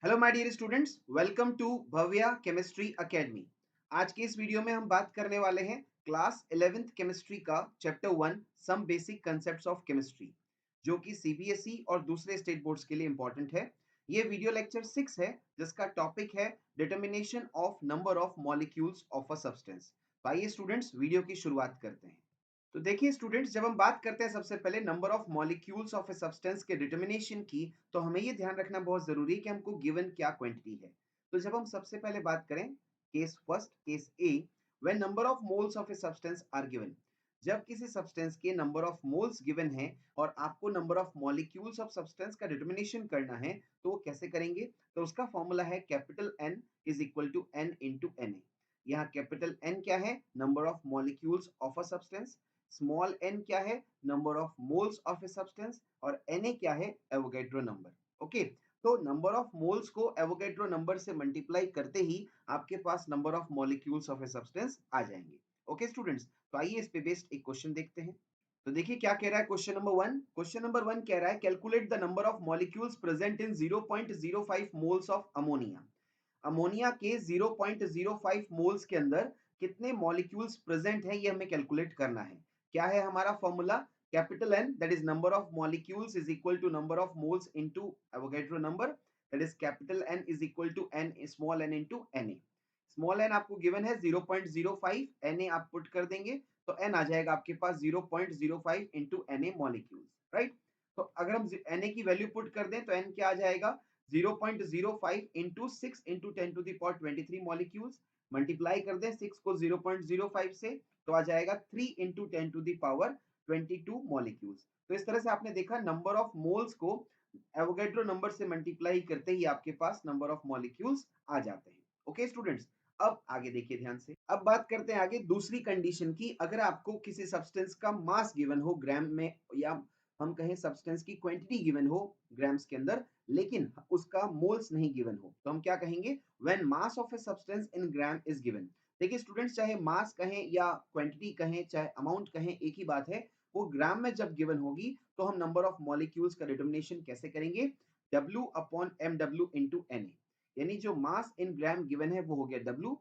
Hello my dear students, welcome to Bhavya chemistry academy. आज के इस वीडियो में हम बात करने वाले हैं क्लास 11th केमिस्ट्री का chapter 1 some basic concepts of chemistry, जो कि सीबीएसई और दूसरे स्टेट बोर्ड्स के लिए इंपॉर्टेंट है। ये वीडियो लेक्चर 6 है, जिसका टॉपिक है determination of number of molecules of a substance. तो आइए स्टूडेंट्स, वीडियो की शुरुआत करते हैं। तो देखिए स्टूडेंट्स, जब हम बात करते हैं सबसे पहले number of molecules of a substance के डिटर्मिनेशन की, तो हमें ये ध्यान रखना बहुत जरूरी है कि हमको गिवन क्या क्वांटिटी है। तो जब हम सबसे पहले बात करें case first, case A, when number of moles of a substance are given, जब किसी सब्सटेंस के नंबर ऑफ मोल्स गिवन है और आपको number of molecules of substance का डिटर्मिनेशन करना है, तो वो कैसे करेंगे? तो उसका फॉर्मूला है capital N is equal to N into N A. यहाँ कैपिटल एन क्या है? Number of molecules of a substance. Small N क्या है? Number of moles of a substance. और Na क्या है? Avogadro number. ओके, तो नंबर ऑफ मोल्स को एवोगैड्रो नंबर से मल्टीप्लाई करते ही आपके पास number of molecules of a substance आ जाएंगे। ओके स्टूडेंट्स, तो आइए इस पे बेस्ड एक क्वेश्चन देखते हैं। तो देखिए क्या कह रहा है क्वेश्चन नंबर 1। क्वेश्चन नंबर 1 कह रहा है calculate the number of molecules present in 0.05 moles of ammonia. Ammonia के 0.05 मोल्स के अंदर कितने मॉलिक्यूल्स प्रेजेंट है, ये हमें कैलकुलेट करना है। क्या है हमारा formula? Capital N, that is number of molecules is equal to number of moles into Avogadro number, that is capital N is equal to n small n into N. Small n आपको given है 0.05, N आप put कर देंगे तो N आ जाएगा आपके पास 0.05 into N molecules, right. तो अगर हम एन की वैल्यू पुट कर दें तो एन क्या आ जाएगा? 0.05 into 6 into 10 to the power 23 molecules. Multiply कर दें 6 को 0.05 से, तो आ जाएगा 3 इंटू 10 टू दावर 22 मॉलिक्यूल्स। तो इस तरह से आपने देखा नंबर ऑफ मोल्स को एवोगैड्रो नंबर से मल्टीप्लाई करते ही आपके पास नंबर ऑफ मॉलिक्यूल्स आ जाते हैं। ओके स्टूडेंट्स, अब आगे देखिए ध्यान से। अब बात करते हैं आगे दूसरी कंडीशन की। अगर आपको किसी सब्सटेंस का मास गिवन हो ग्राम में, या हम कहें सब्सटेंस की क्वांटिटी गिवन हो ग्राम्स के अंदर, लेकिन उसका मोल्स नहीं गिवन हो, तो हम क्या कहेंगे? When mass of a substance in gram is given. देखिए स्टूडेंट्स, चाहे मास कहें या क्वांटिटी कहें, चाहे अमाउंट कहें, एक ही बात है। वो ग्राम में जब गिवन होगी तो हम नंबर ऑफ मॉलिक्यूल्स का डिटर्मिनेशन कैसे करेंगे? W upon MW into Na। यानी जो मास इन ग्राम गिवन है वो हो गया W,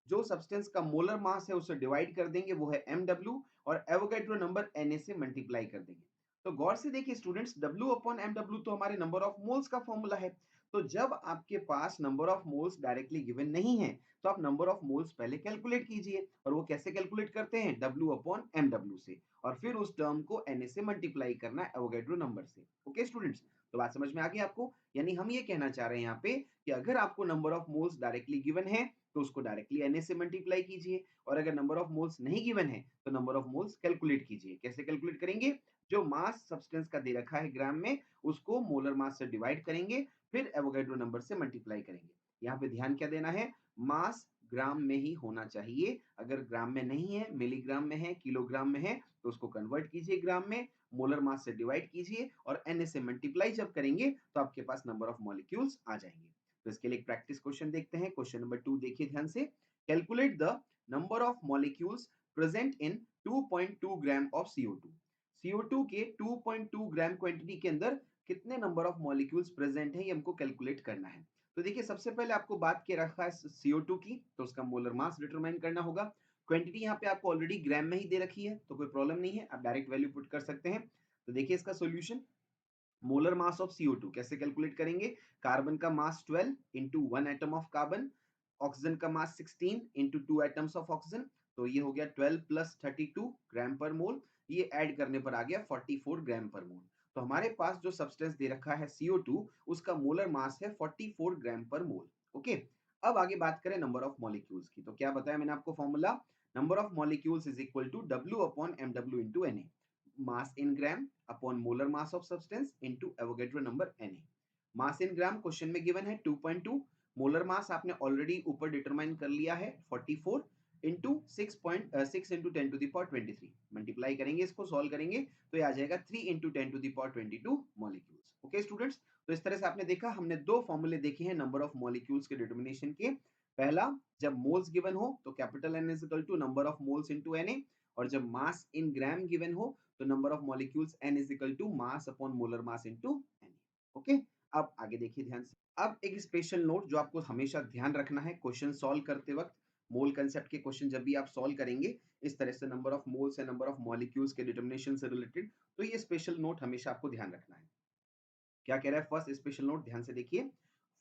जो सब्सटेंस का मोलर मास है उसे डिवाइड कर देंगे, वो है MW, और एवोगैड्रो नंबर Na से मल्टीप्लाई कर देंगे। तो गौर से देखिए स्टूडेंट्स, W अपॉन MW तो हमारे नंबर ऑफ मोल्स का फॉर्मूला है। तो जब आपके पास number of moles directly given नहीं है, तो आप नंबर ऑफ मोल्स पहले कैलकुलेट कीजिए। और वो कैसे कैलकुलेट करते हैं? W अपॉन MW से, और फिर उस टर्म को Na से मल्टीप्लाई करना है एवोगैड्रो नंबर से। ओके स्टूडेंट्स, तो बात समझ में आ गई आपको? यानी हम ये कहना चाह रहे हैं यहाँ पे कि अगर आपको number of moles directly given है तो उसको डायरेक्टली Na से मल्टीप्लाई कीजिए, और अगर नंबर ऑफ मोल्स नहीं गिवन है तो नंबर ऑफ मोल्स कैलकुलेट कीजिए। कैसे कैलकुलेट करेंगे? जो मास सब्सटेंस का दे रखा है ग्राम में, उसको मोलर मास से डिवाइड करेंगे, फिर एवोगैड्रो नंबर से मल्टीप्लाई करेंगे। यहाँ पे ध्यान क्या देना है? मास ग्राम में ही होना चाहिए। अगर ग्राम में नहीं है, मिलीग्राम में है, किलोग्राम में है, तो उसको कन्वर्ट कीजिए ग्राम में, मोलर मास से डिवाइड कीजिए, और Na से मल्टीप्लाई जब करेंगे तो आपके पास नंबर ऑफ मॉलिक्यूल्स आ जाएंगे। तो इसके लिए एक प्रैक्टिस क्वेश्चन देखते हैं। क्वेश्चन नंबर 2 देखिए ध्यान से। Calculate the number of molecules present in 2.2 gram of CO2। CO2 के 2.2 ग्राम क्वांटिटी के अंदर कितने नंबर ऑफ मॉलिक्यूल्स प्रेजेंट है, ये हमको कैलकुलेट करना है। तो देखिए सबसे पहले आपको बात के रखा है CO2 की, तो उसका मोलर मास डिटरमाइन करना होगा। क्वांटिटी यहाँ पे आपको ऑलरेडी ग्राम में ही दे रखी है, तो कोई प्रॉब्लम नहीं है, आप डायरेक्ट वैल्यू पुट कर सकते हैं। तो देखिए इसका solution, molar mass of CO2 कैसे कैलकुलेट करेंगे? कार्बन का मास 12 into 1 atom of carbon, oxygen का मास 16 इंटू 2 एटम्स ऑफ ऑक्सीजन, तो ये हो गया 12 प्लस 32 ग्राम पर मोल। ये ऐड करने पर आ गया 44 ग्राम पर मोल। तो हमारे पास जो सब्सटेंस दे रखा है CO2, उसका मोलर मास है 44 ग्राम पर मोल। ओके, अब आगे बात करें नंबर ऑफ मॉलिक्यूल्स की, तो क्या बताया मैंने आपको formula? Number of molecules is equal to W upon MW into Na। Mass in gram upon molar mass of substance into Avogadro number Na। Mass in gram question में given है 2.2, molar mass आपने already ऊपर determine कर लिया है 44 into 6 into 10 to the power 23। Multiply करेंगे, इसको solve करेंगे, तो ये आ जाएगा 3 into 10 to the power 22 molecules. Okay students, तो इस तरह से आपने देखा, हमने दो फॉर्मूले देखे हैं नंबर ऑफ मॉलिक्यूल्स के डिटर्मिनेशन के। पहला, जब मोल्स गिवन हो तो capital N is equal to number of moles into Na, और जब मास इन ग्राम गिवन हो तो number of molecules N is equal to mass upon molar mass into Na। Okay, अब आगे देखिए ध्यान से। अब एक स्पेशल नोट जो आपको हमेशा ध्यान रखना है क्वेश्चन सॉल्व करते वक्त, मोल कंसेप्ट के क्वेश्चन जब भी आप सॉल्व करेंगे इस तरह से नंबर ऑफ मोल्स या नंबर ऑफ मॉलिक्यूल्स के डिटर्मिनेशन से रिलेटेड, तो ये स्पेशल नोट हमेशा आपको ध्यान रखना है। क्या कह रहा है फर्स्ट स्पेशल नोट, ध्यान से देखिए।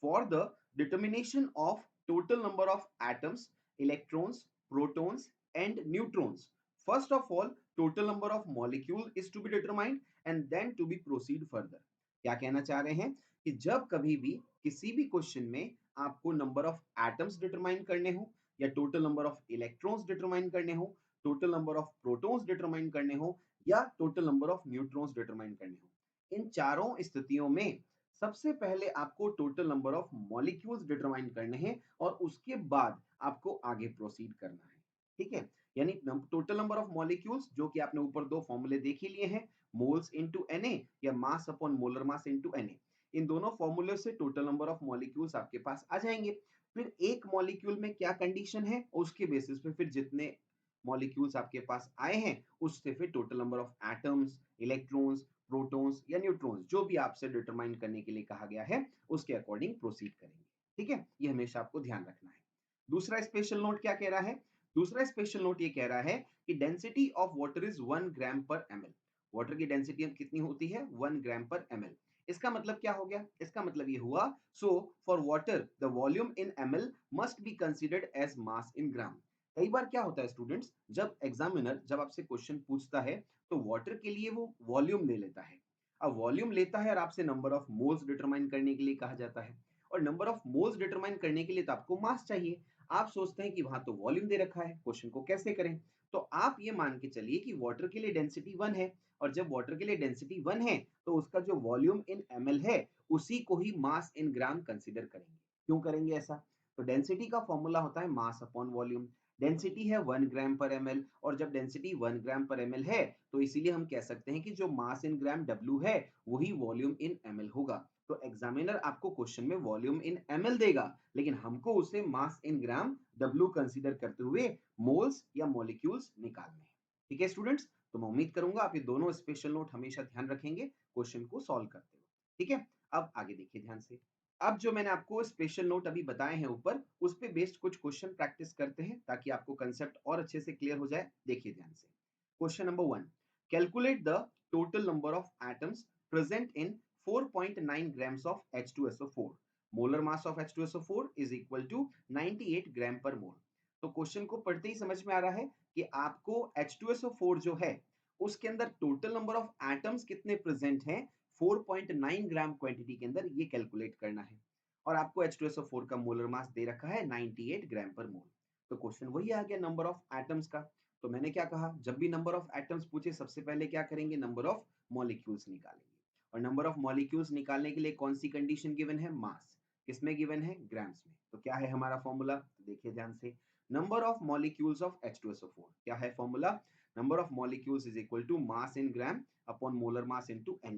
For the determination of total number of atoms, electrons, protons and neutrons, first of all total number of molecule is to be determined and then to be proceed further. क्या कहना चाह रहे हैं कि जब कभी भी किसी भी क्वेश्चन में आपको नंबर ऑफ एटम्स डिटरमाइन करने हो, या total number of electrons determine करने हो, total number of protons determine करने हो, या total number of neutrons determine करने हो, इन चारों स्थितियों में सबसे पहले आपको total number of molecules determine करने हैं और उसके बाद आपको आगे प्रोसीड करना है। ठीक है, यानी टोटल नंबर ऑफ मॉलिक्यूल्स जो कि आपने ऊपर दो फॉर्मूले देख ही लिए हैं, मोल्स इनटू Na या मास upon molar mass into Na, इन दोनों फॉर्मूले से टोटल नंबर ऑफ मॉलिक्यूल्स आपके पास आ जाएंगे। फिर एक मॉलिक्यूल में क्या कंडीशन है उसके बेसिस पे फिर जितने मॉलिक्यूल्स आपके पास आए हैं उससे फिर total number of atoms, electrons, protons या न्यूट्रॉन्स जो भी आपसे डिटरमाइन करने के लिए कहा गया है उसके अकॉर्डिंग प्रोसीड करेंगे। ठीक है, ये हमेशा आपको ध्यान रखना है। दूसरा स्पेशल नोट क्या कह रहा है? दूसरा स्पेशल नोट ये कह रहा है कि डेंसिटी ऑफ वाटर इज 1 ग्राम पर ml। वाटर की डेंसिटी कितनी होती है? 1 ग्राम पर ml। इसका मतलब क्या हो गया? इसका मतलब ये हुआ, so for water the volume in ml must be considered as mass in gram. कई बार क्या होता है स्टूडेंट्स, जब एग्जामिनर जब आपसे क्वेश्चन पूछता है तो वाटर के लिए वो वॉल्यूम ले लेता है। अब वॉल्यूम लेता है और आपसे नंबर ऑफ मोल्स डिटरमाइन करने के लिए कहा जाता है, और नंबर ऑफ मोल्स डिटरमाइन करने के लिए तो आपको मास चाहिए। आप सोचते हैं कि वहां तो वॉल्यूम दे रखा है, क्वेश्चन को कैसे करें? तो आप ये मान के चलिए कि वाटर के लिए डेंसिटी 1 है, और जब वाटर के लिए डेंसिटी 1 है तो उसका जो वॉल्यूम इन ml है उसी को ही मास इन ग्राम कंसीडर करेंगे। क्यों करेंगे ऐसा? तो डेंसिटी का फॉर्मूला होता है मास अपॉन वॉल्यूम। डेंसिटी है 1 ग्राम पर ml, और जब डेंसिटी 1 ग्राम पर ml है तो इसीलिए हम कह सकते हैं कि जो मास इन ग्राम W है वही वॉल्यूम इन ml होगा। तो एग्जामिनर आपको क्वेश्चन में वॉल्यूम इन ml देगा, लेकिन हमको उसे मास इन ग्राम W कंसीडर करते हुए मोल्स या मॉलिक्यूल्स निकालने हैं। ठीक है स्टूडेंट्स, तो मैं उम्मीद करूंगा आप ये दोनों स्पेशल नोट हमेशा ध्यान रखेंगे क्वेश्चन को सॉल्व करते हुए। ठीक है, अब आगे देखिए ध्यान से। अब जो मैंने आपको स्पेशल नोट अभी बताए हैं ऊपर, उस पे बेस्ड कुछ क्वेश्चन प्रैक्टिस करते हैं ताकि आपको कंसेप्ट और अच्छे से क्लियर हो जाए। देखिए ध्यान से। Question number 1, calculate the total number of atoms present in 4.9 grams of H2SO4। Molar mass of H2SO4 is equal to 98 gram per mole. तो क्वेश्चन को पढ़ते ही समझ में आ रहा है कि आपको H2SO4 जो है उसके अंदर टोटल नंबर ऑफ एटम्स कितने प्रेजेंट हैं 4.9 ग्राम क्वांटिटी के अंदर, ये कैलकुलेट करना है। और आपको H2SO4 का मोलर मास दे रखा है 98 ग्राम पर मोल। तो क्वेश्चन वही आ गया नंबर ऑफ एटम्स का। तो मैंने क्या कहा, जब भी नंबर ऑफ एटम्स पूछे सबसे पहले क्या करेंगे, नंबर ऑफ मॉलिक्यूल्स निकालेंगे। और नंबर ऑफ मॉलिक्यूल्स निकालने के लिए कौन सी कंडीशन गिवन है? मास। किसमें गिवन है? ग्राम्स में। तो क्या है हमारा फॉर्मूला? देखिए ध्यान से। Number of molecules of H2SO4 क्या है formula? Number of molecules is equal to mass in gram upon molar mass into Na,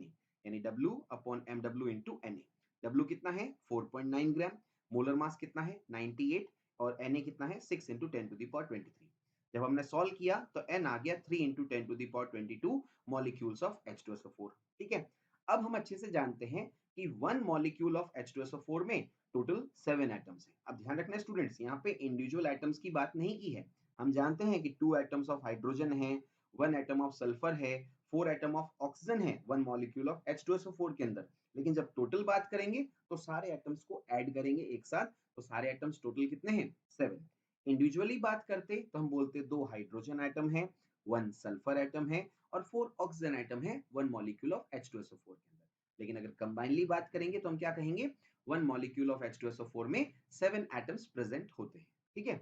यानी W upon mw into Na। W कितना है? 4.9 ग्राम। मोलर मास कितना है? 98। और Na कितना है? 6 इंटू 10 टू द पावर 23। जब हमने सॉल्व किया तो n आ गया 3 into 10 to the power 22 molecules of H2SO4। ठीक है, अब हम अच्छे से जानते हैं कि वन मॉलिक्यूल ऑफ H2SO4 में टोटल 7 एटम्स हैं। अब ध्यान रखना स्टूडेंट्स, यहाँ पे इंडिविजुअल एटम्स की बात नहीं की है। हम जानते हैं कि 2 एटम्स ऑफ हाइड्रोजन है, 1 एटम ऑफ सल्फर है, 4 एटम ऑफ ऑक्सीजन है वन मॉलिक्यूल ऑफ H2SO4 के अंदर। लेकिन जब टोटल बात करेंगे तो सारे एटम्स को ऐड करेंगे एक साथ, तो सारे एटम्स टोटल कितने हैं? 7। इंडिविजुअली बात करते तो हम बोलते 2 हाइड्रोजन एटम है, 1 सल्फर एटम है, और 4 ऑक्सीजन एटम है वन मॉलिक्यूल ऑफ H2SO4 के अंदर। लेकिन अगर कंबाइनली बात करेंगे तो हम क्या कहेंगे, वन मॉलिक्यूल ऑफ H2SO4 में 7 एटम्स प्रेजेंट होते हैं। ठीक है,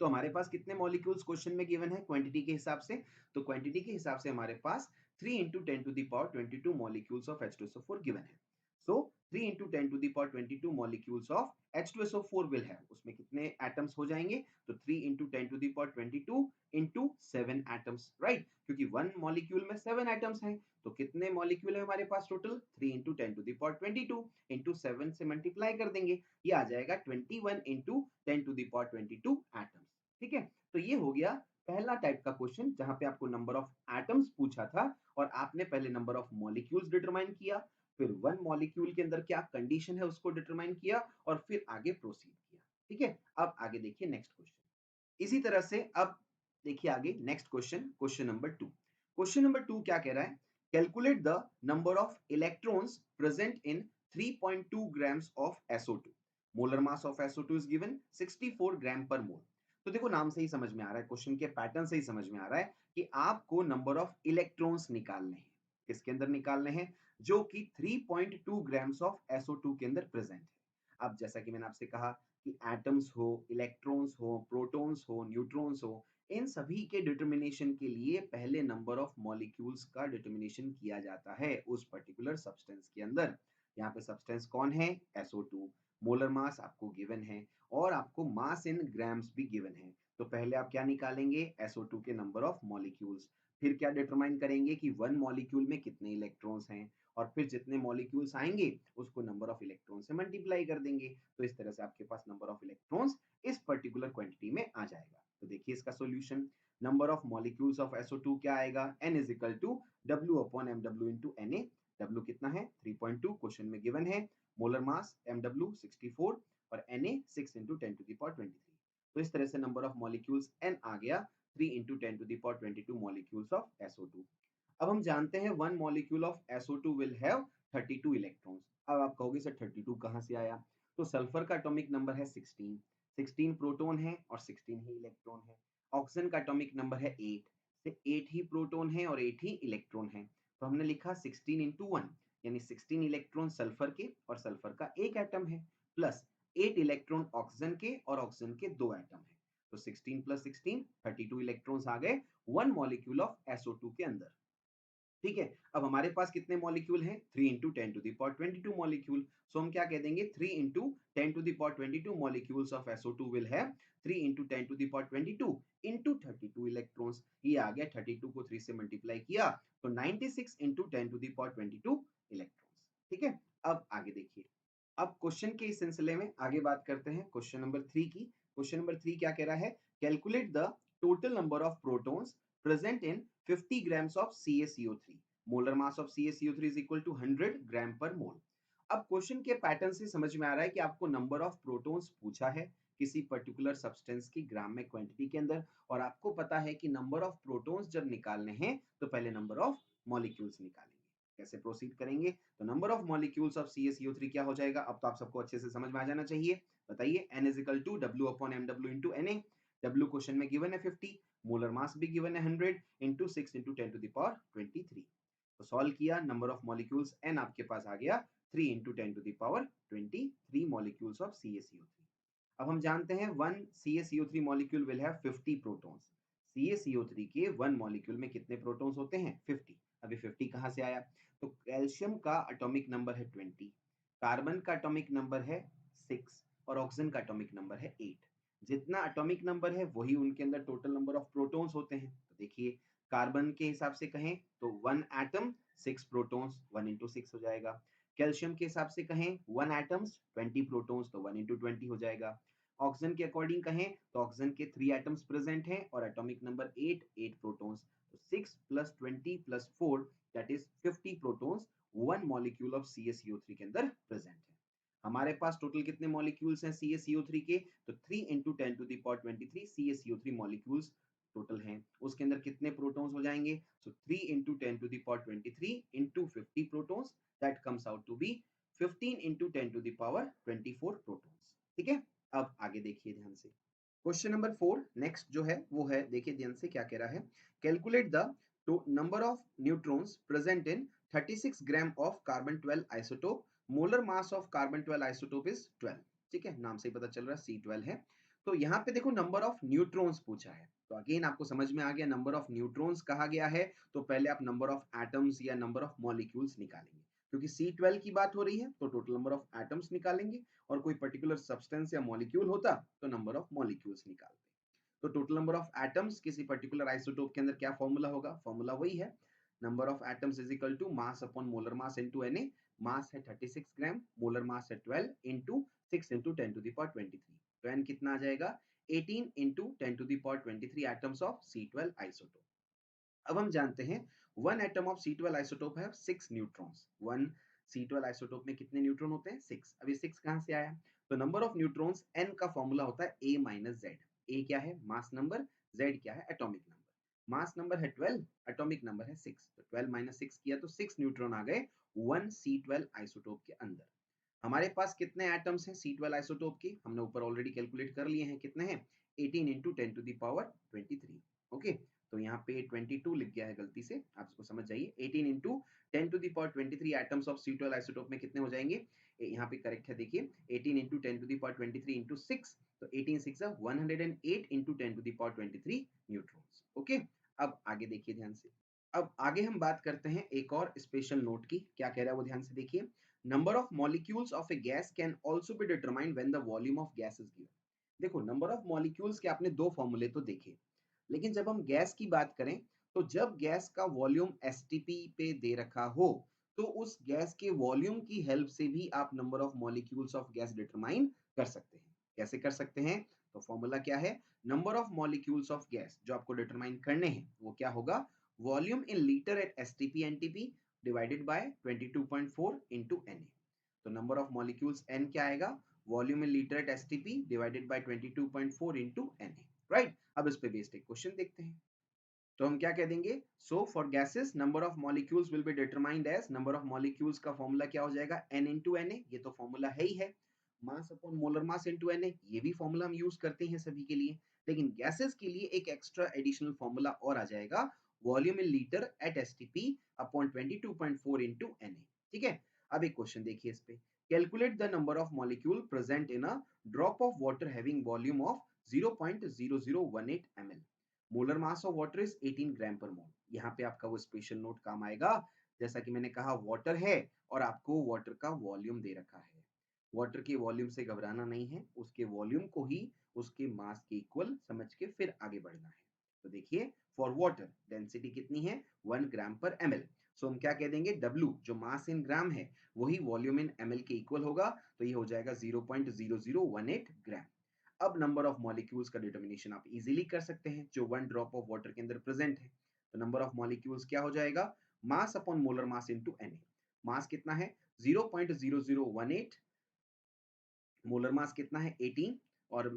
तो हमारे पास कितने मॉलिक्यूल्स क्वेश्चन में गिवन है क्वांटिटी के हिसाब से? तो क्वांटिटी के हिसाब से हमारे पास 3 into 10 to the power 22 molecules of H2SO4 given है। So 3 into 10 to the power 22 molecules of H2SO4 will have, उसमें कितने एटम्स हो जाएंगे? तो 3 into 10 to the power 22 into 7 atoms, right? क्योंकि वन मॉलिक्यूल में 7 एटम्स हैं, तो कितने मॉलिक्यूल है हमारे पास total? 3 into 10 to the power 22 into 7 से मल्टीप्लाई कर देंगे, ये आ जाएगा 21 into 10 to the power 22 atoms. ठीक है, तो ये हो गया पहला टाइप का क्वेश्चन जहां पे आपको नंबर ऑफ एटम्स पूछा था और आपने पहले नंबर ऑफ मॉलिक्यूल्स डिटरमाइन किया, फिर वन मॉलिक्यूल के अंदर क्या कंडीशन है उसको डिटरमाइन किया और फिर आगे प्रोसीड किया। ठीक है, अब आगे देखिए नेक्स्ट क्वेश्चन। इसी तरह से अब देखिए आगे next question, question number 2। Question number 2 क्या कह रहा है? Calculate the number of electrons present in 3.2 grams of SO2। Molar mass of SO2 is given 64 gram per mole. तो देखो नाम से ही समझ में आ रहा है, क्वेश्चन के पैटर्न से ही समझ में आ रहा है कि आपको नंबर ऑफ इलेक्ट्रॉन्स निकालने हैं। किसके अंदर निकालने हैं? जो कि 3.2 ग्राम्स ऑफ SO2 के अंदर प्रेजेंट है। अब जैसा कि मैंने आपसे कहा कि एटम्स हो, इलेक्ट्रॉन्स हो, प्रोटॉन्स हो, न्यूट्रॉन्स हो, इन सभी के डिटर्मिनेशन के लिए पहले नंबर ऑफ मॉलिक्यूल्स का डिटर्मिनेशन किया जाता है उस पर्टिकुलर सब्सटेंस के अंदर। यहाँ पे सब्सटेंस कौन है? SO2। मोलर मास आपको गिवन है और आपको मास इन ग्राम्स भी गिवन है। तो पहले आप क्या निकालेंगे? SO2 के नंबर ऑफ मॉलिक्यूल्स। फिर क्या डिटरमाइन करेंगे कि वन मॉलिक्यूल में कितने इलेक्ट्रॉन्स हैं, और फिर जितने मॉलिक्यूल्स आएंगे उसको नंबर ऑफ इलेक्ट्रॉन से मल्टीप्लाई कर देंगे। तो इस तरह से आपके पास नंबर ऑफ इलेक्ट्रॉन्स इस पर्टिकुलर क्वांटिटी में आ जाएगा। तो देखिए इसका solution, number of molecules of SO2 क्या आएगा? N is equal to W upon MW into Na। W कितना है? 3.2 क्वेश्चन में गिवन है। मोलर मास MW 64 और Na 6 into 10 to the power 23। तो इस तरह से नंबर ऑफ मॉलिक्यूल्स N आ गया 3 into 10 to the power 22 molecules of SO2। अब हम जानते हैं one molecule of SO2 will have 32 electrons. अब आप कहोगे सर 32 कहाँ से आया? तो सल्फर का एटॉमिक नंबर है 16, 16 प्रोटॉन है और 16 ही इलेक्ट्रॉन है। ऑक्सीजन का एटॉमिक नंबर है 8, से 8 ही प्रोटॉन है और 8 ही इलेक्ट्रॉन है। तो हमने लिखा 16 इंटू 1, यानी 16 इलेक्ट्रॉन सल्फर के, और सल्फर का एक एटम है, प्लस 8 इलेक्ट्रॉन ऑक्सीजन के, और ऑक्सीजन के दो एटम है। तो 16 प्लस 16 32 इलेक्ट्रॉन्स आ गए वन मॉलिक्यूल ऑफ SO2 के अंदर। ठीक है, अब हमारे पास कितने मॉलिक्यूल हैं? 3 into 10 to the power 22 molecule. So हम क्या कह देंगे? 3 into 10 to the power 22 molecules of SO2 will have 3 into 10 to the power 22 into 32 electrons. ये आ गया, 32 को 3 से मल्टीप्लाई किया तो 96 into 10 to the power 22 electrons. ठीक है, अब आगे देखिए। अब क्वेश्चन के इस सिलसिले में आगे बात करते हैं क्वेश्चन नंबर 3 की। क्वेश्चन नंबर 3 क्या कह रहा है? Calculate the total number of protons present in 50 grams of CaCO3। Molar mass of CaCO3 is equal to 100 gram per मोल। अब क्वेश्चन के पैटर्न से समझ में आ रहा है कि आपको नंबर ऑफ प्रोटॉन्स पूछा है किसी पर्टिकुलर सब्सटेंस की ग्राम में क्वांटिटी के अंदर, और आपको पता है कि नंबर ऑफ प्रोटॉन्स जब निकालने हैं तो पहले नंबर ऑफ मॉलिक्यूल्स निकालेंगे। कैसे प्रोसीड करेंगे? तो number of molecules of CaCO3 क्या हो जाएगा? अब तो आप सबको अच्छे से समझ में आ जाना चाहिए। बताइए। N is equal to W upon MW into Na। W question में गिवन है 50, मोलर मास भी गिवन है 100 into 6 into 10 to the power 23। तो सॉल्व किया, नंबर ऑफ मॉलिक्यूल्स N आपके पास आ गया 3 into 10 to the power 23 molecules of CaCO3। अब हम जानते हैं one CaCO3 molecule will have 50 protons. CaCO3 के वन मॉलिक्यूल में कितने प्रोटॉन्स होते हैं? 50। अभी 50 कहाँ से आया? तो कैल्शियम का एटॉमिक नंबर है 20, कार्बन का एटॉमिक नंबर है 6 और ऑक्सीजन का एटॉमिक नंबर है 8। जितना एटॉमिक नंबर है वही उनके अंदर टोटल नंबर ऑफ प्रोटॉन्स होते हैं। तो देखिए, कार्बन के हिसाब से कहें तो वन एटम 6 प्रोटॉन्स, 1 इंटू 6 हो जाएगा। कैल्शियम के हिसाब से कहें वन एटम्स 20 प्रोटॉन्स, तो 1 इंटू 20 हो जाएगा। ऑक्सीजन के अकॉर्डिंग कहें तो ऑक्सीजन के 3 एटम्स प्रेजेंट हैं और एटॉमिक नंबर 8, 8 प्रोटॉन्स। तो 6 plus 20 plus 4 that is 50 protons one molecule of CaCO3 के अंदर प्रेजेंट है। हमारे पास टोटल कितने मॉलिक्यूल्स हैं CaCO3 के? तो 3 into 10 to the power 23 CaCO3 molecules total हैं। उसके अंदर कितने प्रोटॉन्स हो जाएंगे? So 3 into 10 to the power 23 into 50 protons, that comes out to be 15 into 10 to the power 24 protons. ठीक है, अब आगे देखिए ध्यान से। क्वेश्चन नंबर 4 नेक्स्ट जो है वो है, देखिए ध्यान से क्या कह रहा है। Calculate the number of neutrons present in 36 gram of carbon 12 isotope. Molar mass of carbon 12 isotope is 12। ठीक है, नाम से ही पता चल रहा है C12 है। तो यहाँ पे देखो नंबर ऑफ न्यूट्रॉन्स पूछा है, तो अगेन आपको समझ में आ गया नंबर ऑफ न्यूट्रॉन्स कहा गया है तो पहले आप नंबर ऑफ एटम्स या नंबर ऑफ मॉलिक्यूल्स निकालेंगे। क्योंकि C12 की बात हो रही है तो टोटल नंबर ऑफ एटम्स निकालेंगे, और कोई पर्टिकुलर सब्सटेंस या मॉलिक्यूल होता तो नंबर ऑफ मॉलिक्यूल्स निकालते। तो टोटल नंबर ऑफ एटम्स किसी पर्टिकुलर आइसोटोप के अंदर क्या फॉर्मूला होगा? फॉर्मूला वही है, number of atoms is equal to mass upon molar mass into Na। Mass है 36 ग्राम, मोलर मास है 12 into 6 into 10 to the power 23। तो n कितना आ जाएगा? 18 into 10 to the power 23 atoms of C12 isotope. अब हम जानते हैं one atom of C12 isotope है 6 न्यूट्रॉन्स। वन C12 आइसोटोप में कितने न्यूट्रॉन होते हैं? 6। अब ये 6 कहाँ से आया? तो नंबर ऑफ न्यूट्रॉन्स n का फॉर्मूला होता है A माइनस Z। A क्या है? मास नंबर, Z क्या है? Atomic number. मास नंबर है 12, एटॉमिक नंबर है 6। तो 12 माइनस 6 किया तो 6 न्यूट्रॉन आ गए 1 C12 आइसोटोप के अंदर। हमारे पास कितने एटम्स हैं C12 आइसोटोप के? हमने ऊपर ऑलरेडी कैलकुलेट कर लिए हैं, कितने हैं? 18 into 10 to the power 23। Okay, तो यहाँ पे 22 लिख गया है गलती से, आप इसको समझ जाइए। 18 into 10 to the power 23 atoms of C12 isotope में कितने हो जाएंगे? यहाँ पे करेक्ट है, देखिए 18 into 10 to the power 23 into 6, तो 18 6 108 into 10 to the power 23 neutrons. Okay, अब आगे देखिए ध्यान से। अब आगे हम बात करते हैं एक और स्पेशल नोट की। क्या कह रहा है वो ध्यान से देखिए। Number of molecules of A gas can also be determined when the volume of gas is given. देखो, नंबर ऑफ मॉलिक्यूल्स के आपने दो फॉर्मूले तो देखे, लेकिन जब हम गैस की बात करें तो जब गैस का वॉल्यूम एसटीपी पे दे रखा हो तो उस गैस के वॉल्यूम की हेल्प से भी आप number of molecules of gas determine कर सकते हैं। कैसे कर सकते हैं? तो फॉर्मूला क्या है? Number of molecules of gas जो आपको डिटरमाइन करने हैं वो क्या होगा? Volume in litre at STP NTP divided by 22.4 into Na। तो नंबर ऑफ मॉलिक्यूल्स n क्या आएगा? Volume in litre at STP divided by 22.4 into Na। Right, अब इस पे बेस्ड एक क्वेश्चन देखते हैं। तो हम क्या कह देंगे? So for gases number of molecules will be determined as, number of molecules का फॉर्मूला क्या हो जाएगा? n into Na। ये तो फॉर्मूला है ही है। Mass upon molar mass into Na, ये भी फॉर्मूला हम यूज करते हैं सभी के लिए। लेकिन गैसेस के लिए एक एक्स्ट्रा एडिशनल फॉर्मूला और आ जाएगा, volume in litre at STP upon 22.4 into Na। ठीक है, अब एक क्वेश्चन देखिए इस पे। Calculate the number of molecule present in a drop of water having volume of 0.0018 ml। Molar mass of water is 18 gram per मोल। यहाँ पे आपका वो स्पेशल नोट काम आएगा। जैसा कि मैंने कहा, वाटर है और आपको वाटर का वॉल्यूम दे रखा है। वाटर के वॉल्यूम से घबराना नहीं है, उसके वॉल्यूम को ही उसके मास के इक्वल समझ के फिर आगे बढ़ना है। तो देखिए, फॉर वाटर डेंसिटी कितनी है? 1 ग्राम पर ml। सो हम क्या कह देंगे? W जो मास इन ग्राम है वही वॉल्यूम इन ml के इक्वल होगा, तो ये हो जाएगा 0.0018 ग्राम। अब नंबर ऑफ मॉलिक्यूल्स का डिटर्मिनेशन आप इजीली कर सकते हैं जो 1 ड्रॉप ऑफ वाटर के अंदर प्रेजेंट है। तो नंबर ऑफ मॉलिक्यूल्स क्या हो जाएगा? मास upon molar mass into Na। मास कितना है? 0.0018, मोलर मास कितना है? 18, और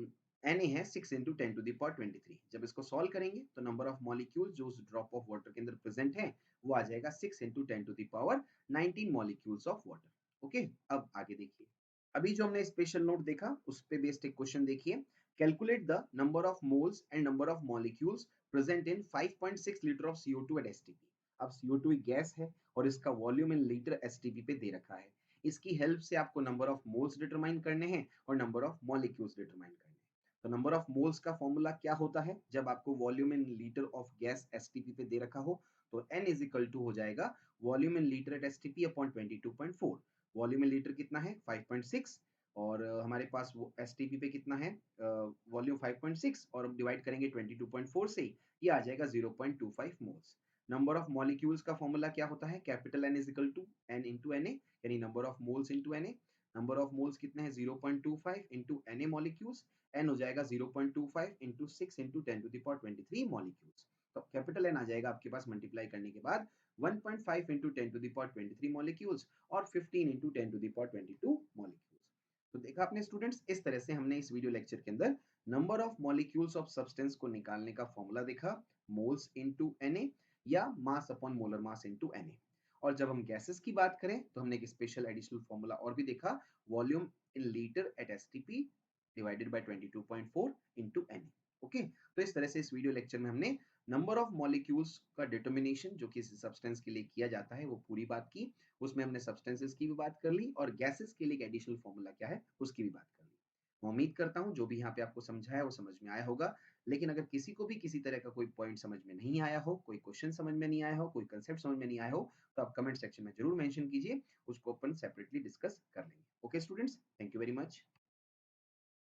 Na है 6 into 10 to the power 23। जब इसको सॉल्व करेंगे तो नंबर ऑफ मॉलिक्यूल जो उस ड्रॉप ऑफ वाटर के अंदर प्रेजेंट है वो आ जाएगा 6 into 10 to the power 19 molecules of water. Okay, अब आगे देखिए। अभी जो हमने स्पेशल नोट देखा उस पे बेस्ड एक क्वेश्चन देखिए। Calculate the number of moles and number of molecules present in 5.6 litre of CO2 at STP. अब CO2 एक गैस है और इसका वॉल्यूम इन लीटर एसटीपी पे दे रखा है। इसकी हेल्प से आपको नंबर ऑफ मोल्स डिटरमाइन करने हैं और नंबर ऑफ मॉलिक्यूल्स डिटरमाइन करने हैं। तो नंबर ऑफ मोल्स का फॉर्मूला क्या होता है जब आपको volume in litre of gas STP पे दे रखा हो? तो n इज इक्वल टू हो जाएगा volume in litre at STP upon 22.4। Volume in litre कितना है? 5.6, और हमारे पास वो एसटीपी पे कितना है? वॉल्यूम 5.6, और हम डिवाइड करेंगे 22.4 से, ये आ जाएगा 0.25 मोल्स। नंबर ऑफ मॉलिक्यूल्स का फॉर्मूला क्या होता है? Capital N is equal to n into Na, यानी number of moles into Na। Number of moles कितने हैं? 0.25 इंटू Na मॉलिक्यूल्स। n हो जाएगा 0.25 into 6 into 10 to the power 23 molecules. तो कैपिटल N आ जाएगा आपके पास मल्टीप्लाई करने के बाद 1.5 into 10 to the power 23 molecules और 15 into 10 to the power 22 molecules. तो देखा आपने स्टूडेंट्स, इस तरह से हमने इस वीडियो लेक्चर के अंदर number of molecules of substance को निकालने का फॉर्मूला देखा, मोल्स इनटू Na या मास upon molar mass into Na। और जब हम गैसेस की बात करें तो हमने एक स्पेशल एडिशनल फॉर्मूला और भी देखा, volume in litre at STP divided by 22.4 into Na। Okay, तो इस तरह से इस वीडियो लेक्चर में हमने नंबर ऑफ मॉलिक्यूल्स का डिटर्मिनेशन जो किसी सब्सटेंस के लिए किया जाता है वो पूरी बात की। उसमें हमने सब्सटेंसेस की भी बात कर ली और गैसेस के लिए एक एडिशनल फॉर्मूला क्या है उसकी भी बात कर ली। मैं उम्मीद करता हूँ जो भी यहाँ पे आपको समझाया वो समझ में आया होगा। लेकिन अगर किसी को भी किसी तरह का कोई पॉइंट समझ में नहीं आया हो, कोई क्वेश्चन समझ में नहीं आया हो, कोई कंसेप्ट समझ में नहीं आया हो, तो आप कमेंट सेक्शन में जरूर मेंशन कीजिए, उसको अपन सेपरेटली डिस्कस कर लेंगे। Okay students, thank you very much.